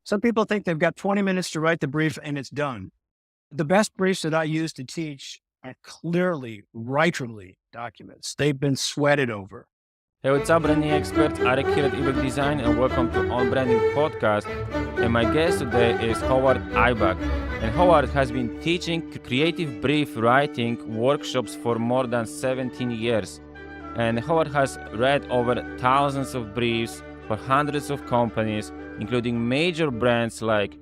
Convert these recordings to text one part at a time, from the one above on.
Some people think they've got 20 minutes to write the brief and it's done. The best briefs that I use to teach are clearly, writerly documents. They've been sweated over. Hey, what's up, branding experts? Arek here at Ebaqdesign, and welcome to On Branding Podcast. And my guest today is Howard Ibach. And Howard has been teaching creative brief writing workshops for more than 17 years. And Howard has read over thousands of briefs for hundreds of companies, including major brands like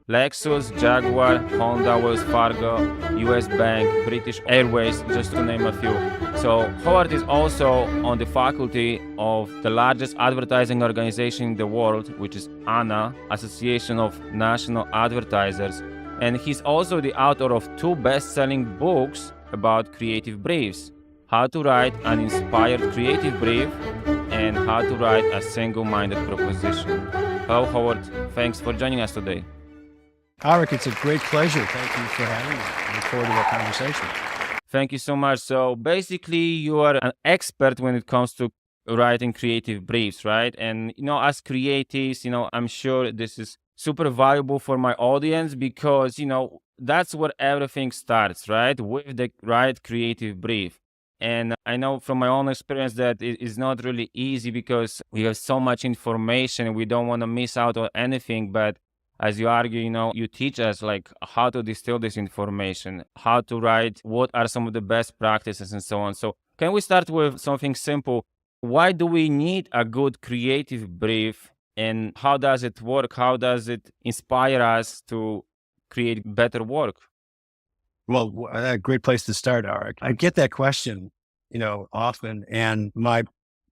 Lexus, Jaguar, Honda, Wells Fargo, US Bank, British Airways, just to name a few. So Howard is also on the faculty of the largest advertising organization in the world, which is ANA, Association of National Advertisers. And he's also the author of 2 best-selling books about creative briefs: How to Write an Inspired Creative Brief and How to Write a Single-Minded Proposition. Hello, Howard. Thanks for joining us today. Arek, it's a great pleasure. Thank you for having me. I look forward to our conversation. Thank you so much. So basically, you are an expert when it comes to writing creative briefs, right? And, as creatives, I'm sure this is super valuable for my audience because, that's where everything starts, right? With the right creative brief. And I know from my own experience that it is not really easy because we have so much information and we don't want to miss out on anything. But as you argue, you teach us like how to distill this information, how to write, what are some of the best practices and so on. So can we start with something simple? Why do we need a good creative brief and how does it work? How does it inspire us to create better work? Well, a great place to start, Arek. I get that question, often, and my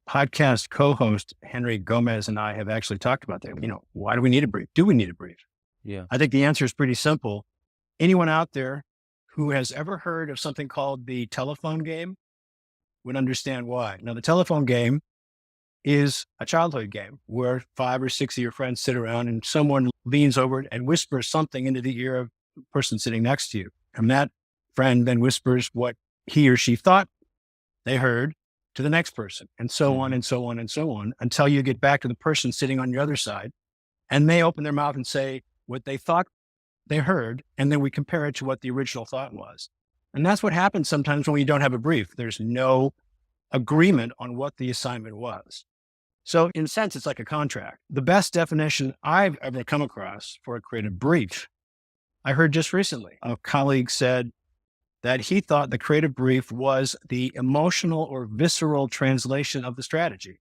podcast co-host, Henry Gomez, and I have actually talked about that. Why do we need a brief? Do we need a brief? Yeah. I think the answer is pretty simple. Anyone out there who has ever heard of something called the telephone game would understand why. Now, the telephone game is a childhood game where 5 or 6 of your friends sit around and someone leans over and whispers something into the ear of the person sitting next to you. And that friend then whispers what he or she thought they heard to the next person, and so on and so on and so on, until you get back to the person sitting on your other side, and they open their mouth and say what they thought they heard, and then we compare it to what the original thought was. And that's what happens sometimes when you don't have a brief. There's no agreement on what the assignment was. So in a sense, it's like a contract. The best definition I've ever come across for a creative brief, I heard just recently. A colleague said that he thought the creative brief was the emotional or visceral translation of the strategy.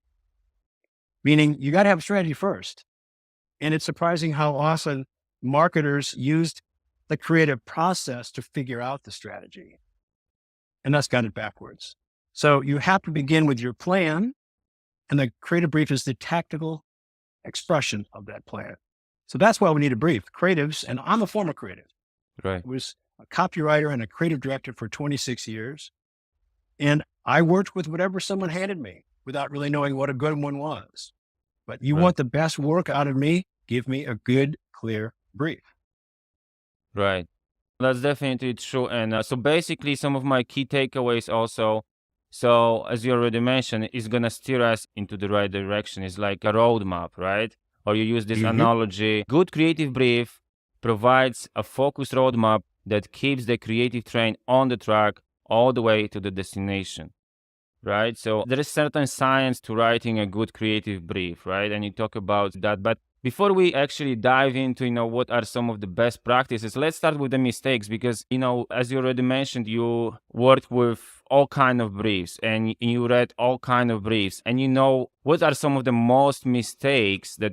Meaning you got to have a strategy first. And it's surprising how often marketers used the creative process to figure out the strategy. And that's got it backwards. So you have to begin with your plan, and the creative brief is the tactical expression of that plan. So that's why we need a brief. Creatives, and I'm a former creative. Right. I was a copywriter and a creative director for 26 years. And I worked with whatever someone handed me without really knowing what a good one was. But you want the best work out of me, give me a good, clear brief. Right. That's definitely true. And so basically some of my key takeaways also, so as you already mentioned, is going to steer us into the right direction. It's like a roadmap, right? Or you use this analogy. Good creative brief provides a focused roadmap that keeps the creative train on the track all the way to the destination, right? So there is certain science to writing a good creative brief, right? And you talk about that. But before we actually dive into, what are some of the best practices, let's start with the mistakes because, as you already mentioned, you worked with all kind of briefs and you read all kind of briefs and what are some of the most mistakes that,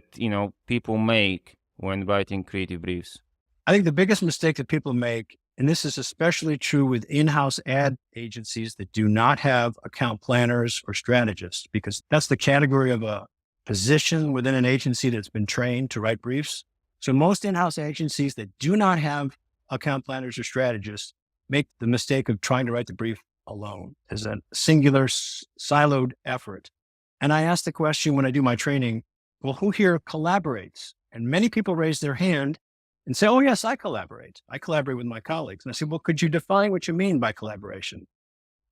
people make when writing creative briefs? I think the biggest mistake that people make, and this is especially true with in-house ad agencies that do not have account planners or strategists, because that's the category of a position within an agency that's been trained to write briefs. So most in-house agencies that do not have account planners or strategists make the mistake of trying to write the brief alone as a singular siloed effort. And I ask the question when I do my training, well, who here collaborates? And many people raise their hand and say, oh, yes, I collaborate. I collaborate with my colleagues. And I say, well, could you define what you mean by collaboration?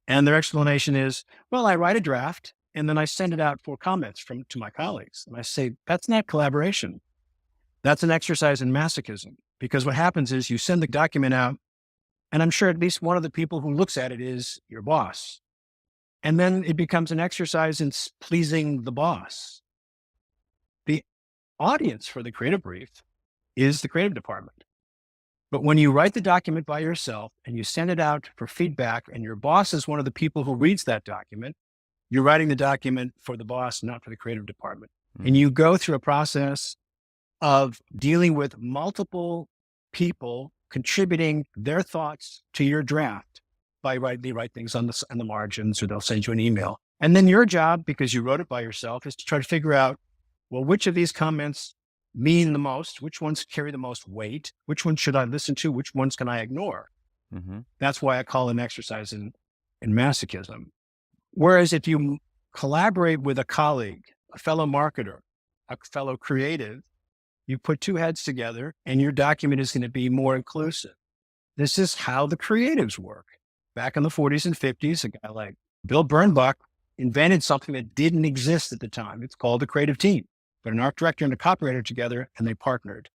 And their explanation is, well, I write a draft and then I send it out for comments to my colleagues. And I say, that's not collaboration. That's an exercise in masochism, because what happens is you send the document out, and I'm sure at least one of the people who looks at it is your boss. And then it becomes an exercise in pleasing the boss. The audience for the creative brief is the creative department. But when you write the document by yourself and you send it out for feedback, and your boss is one of the people who reads that document, you're writing the document for the boss, not for the creative department. Mm-hmm. And you go through a process of dealing with multiple people contributing their thoughts to your draft by they write things on the margins, or they'll send you an email. And then your job, because you wrote it by yourself, is to try to figure out, well, which of these comments mean the most, which ones carry the most weight, which ones should I listen to, which ones can I ignore? Mm-hmm. That's why I call it an exercise in masochism. Whereas if you collaborate with a colleague, a fellow marketer, a fellow creative, you put two heads together and your document is going to be more inclusive. This is how the creatives work. Back in the 40s and 50s, a guy like Bill Bernbach invented something that didn't exist at the time. It's called the creative team. But an art director and a copywriter together, and they partnered.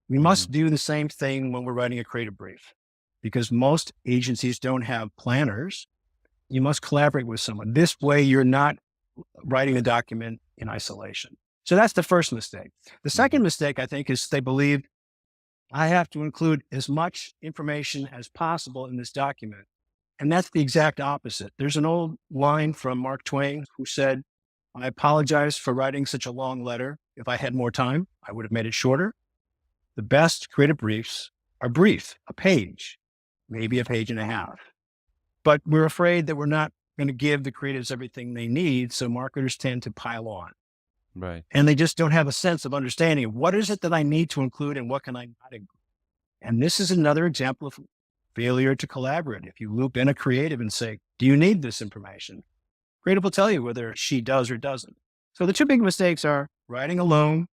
We must do the same thing when we're writing a creative brief, because most agencies don't have planners. You must collaborate with someone. This way, you're not writing a document in isolation. So that's the first mistake. The second mistake, I think, is they believe I have to include as much information as possible in this document. And that's the exact opposite. There's an old line from Mark Twain who said, I apologize for writing such a long letter. If I had more time, I would have made it shorter. The best creative briefs are brief, a page, maybe a page and a half. But we're afraid that we're not going to give the creatives everything they need. So marketers tend to pile on. Right. And they just don't have a sense of understanding of what is it that I need to include and what can I not include. And this is another example of failure to collaborate. If you loop in a creative and say, do you need this information? Creative will tell you whether she does or doesn't. So the two big mistakes are writing alone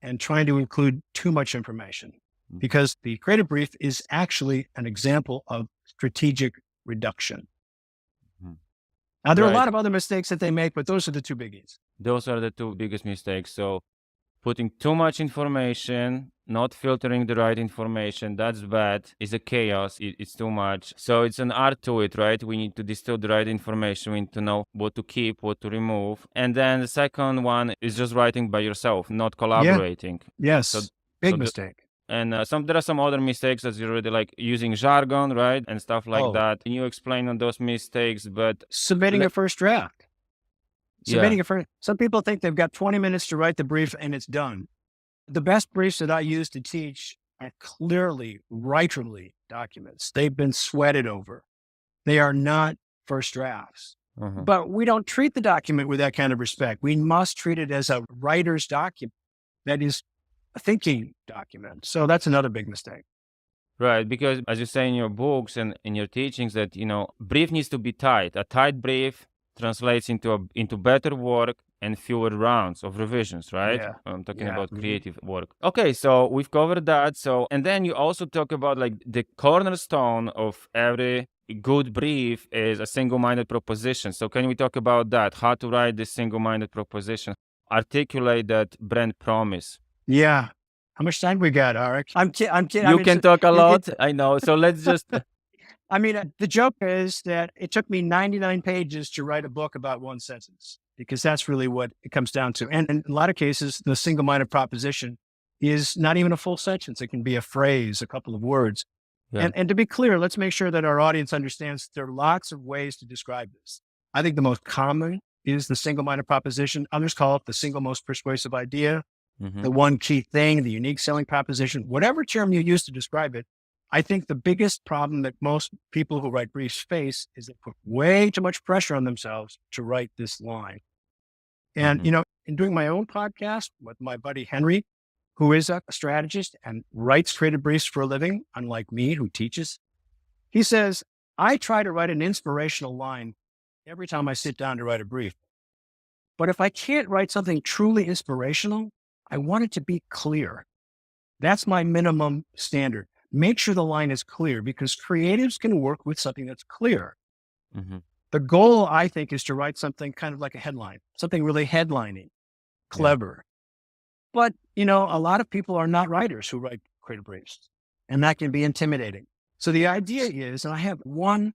and trying to include too much information, because the creative brief is actually an example of strategic reduction. Now, there are a lot of other mistakes that they make, but those are the two biggies. Those are the two biggest mistakes. So putting too much information, not filtering the right information, that's bad. It's a chaos. It's too much. So it's an art to it, right? We need to distill the right information. We need to know what to keep, what to remove. And then the second one is just writing by yourself, not collaborating. Yeah. Yes. Big mistake. And there are some other mistakes that you're already like using jargon, right? And stuff like that. Can you explain on those mistakes? But submitting a first draft. Some people think they've got 20 minutes to write the brief and it's done. The best briefs that I use to teach are clearly writerly documents. They've been sweated over. They are not first drafts. But we don't treat the document with that kind of respect. We must treat it as a writer's document that is a thinking document. So that's another big mistake. Right, because as you say in your books and in your teachings that, brief needs to be tight. A tight brief translates into better work and fewer rounds of revisions, right? Yeah. I'm talking about creative work. Okay, so we've covered that. And then you also talk about like the cornerstone of every good brief is a single-minded proposition. So can we talk about that? How to write this single-minded proposition? Articulate that brand promise. Yeah. How much time we got, Arek? I'm kidding. You can talk a lot. I know. So let's just... the joke is that it took me 99 pages to write a book about one sentence, because that's really what it comes down to. And in a lot of cases, the single-minded proposition is not even a full sentence. It can be a phrase, a couple of words. Yeah. And to be clear, let's make sure that our audience understands there are lots of ways to describe this. I think the most common is the single-minded proposition. Others call it the single most persuasive idea. The one key thing, the unique selling proposition, whatever term you use to describe it. I think the biggest problem that most people who write briefs face is they put way too much pressure on themselves to write this line. And, in doing my own podcast with my buddy Henry, who is a strategist and writes creative briefs for a living, unlike me, who teaches, he says, I try to write an inspirational line every time I sit down to write a brief. But if I can't write something truly inspirational, I want it to be clear. That's my minimum standard. Make sure the line is clear, because creatives can work with something that's clear. The goal, I think, is to write something kind of like a headline, something really headlining, clever. But, a lot of people are not writers who write creative briefs, and that can be intimidating. So the idea is, and I have one,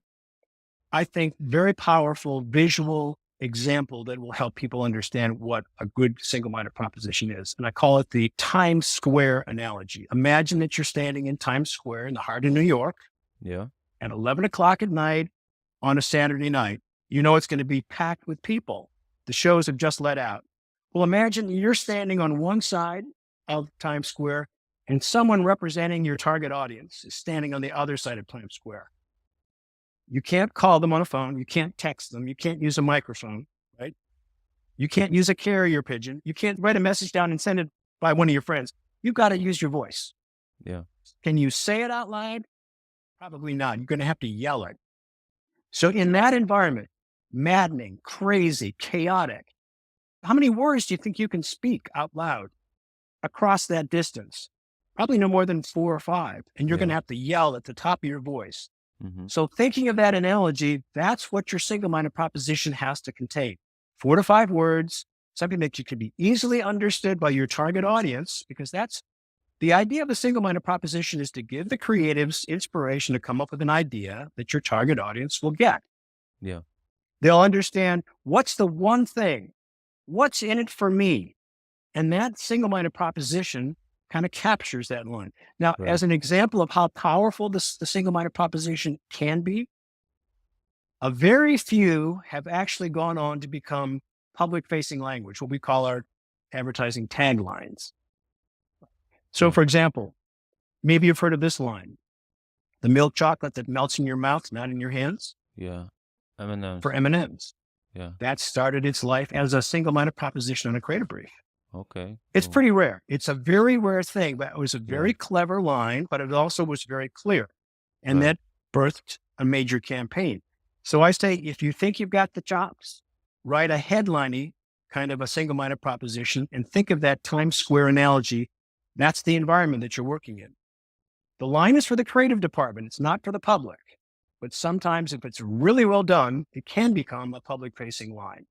I think, very powerful visual example that will help people understand what a good single-minded proposition is. And I call it the Times Square analogy. Imagine that you're standing in Times Square in the heart of New York at 11 o'clock at night on a Saturday night. It's going to be packed with people. The shows have just let out. Well, imagine you're standing on one side of Times Square and someone representing your target audience is standing on the other side of Times Square. You can't call them on a phone. You can't text them. You can't use a microphone, right? You can't use a carrier pigeon. You can't write a message down and send it by one of your friends. You've got to use your voice. Yeah. Can you say it out loud? Probably not. You're going to have to yell it. So in that environment, maddening, crazy, chaotic, how many words do you think you can speak out loud across that distance? Probably no more than 4 or 5. And you're going to have to yell at the top of your voice. Mm-hmm. So thinking of that analogy, that's what your single-minded proposition has to contain. 4 to 5 words, something that you can be easily understood by your target audience, because that's the idea of a single-minded proposition, is to give the creatives inspiration to come up with an idea that your target audience will get. Yeah. They'll understand what's the one thing, what's in it for me. And that single-minded proposition kind of captures that line. Now, as an example of how powerful the single-minded proposition can be, a very few have actually gone on to become public-facing language, what we call our advertising taglines. So, for example, maybe you've heard of this line: the milk chocolate that melts in your mouth, not in your hands. Yeah. M&Ms. For M&Ms. Yeah. That started its life as a single-minded proposition on a creative brief. Okay. It's pretty rare. It's a very rare thing, but it was a very clever line, but it also was very clear. And that birthed a major campaign. So I say, if you think you've got the chops, write a headlining kind of a single-minded proposition and think of that Times Square analogy. That's the environment that you're working in. The line is for the creative department. It's not for the public. But sometimes if it's really well done, it can become a public-facing line.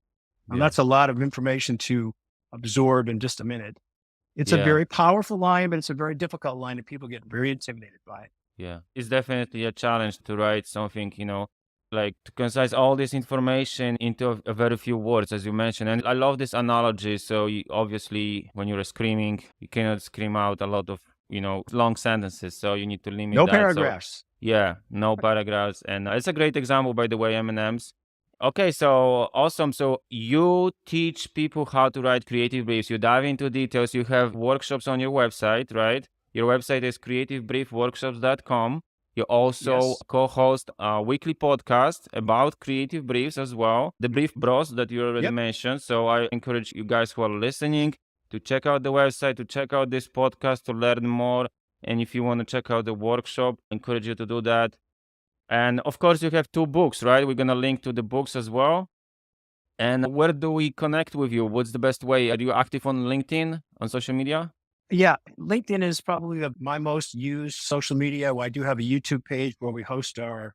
And that's a lot of information to absorb in just a minute. It's a very powerful line, but it's a very difficult line and people get very intimidated by it. Yeah. It's definitely a challenge to write something, like to concise all this information into a very few words, as you mentioned. And I love this analogy. So obviously, when you're screaming, you cannot scream out a lot of, long sentences. So you need to limit No that. paragraphs. No paragraphs. And it's a great example, by the way, M&Ms. Okay, so awesome. So you teach people how to write creative briefs. You dive into details. You have workshops on your website, right? Your website is creativebriefworkshops.com. You also co-host a weekly podcast about creative briefs as well, the Brief Bros that you already mentioned. So I encourage you guys who are listening to check out the website, to check out this podcast, to learn more. And if you want to check out the workshop, I encourage you to do that. And of course, you have 2 books, right? We're going to link to the books as well. And where do we connect with you? What's the best way? Are you active on LinkedIn, on social media? Yeah, LinkedIn is probably my most used social media. I do have a YouTube page where we host our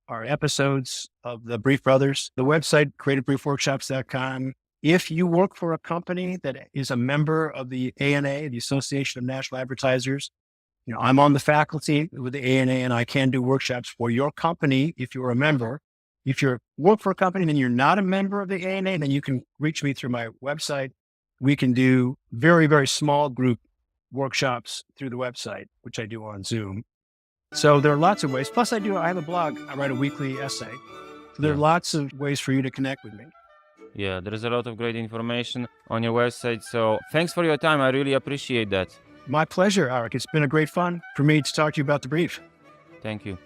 episodes of the Brief Brothers. The website, creativebriefworkshops.com. If you work for a company that is a member of the ANA, the Association of National Advertisers, I'm on the faculty with the ANA and I can do workshops for your company if you're a member. If you work for a company and you're not a member of the ANA, then you can reach me through my website. We can do very, very small group workshops through the website, which I do on Zoom. So there are lots of ways. Plus I have a blog. I write a weekly essay. So there are lots of ways for you to connect with me. Yeah, there is a lot of great information on your website. So thanks for your time. I really appreciate that. My pleasure, Arek. It's been a great fun for me to talk to you about the brief. Thank you.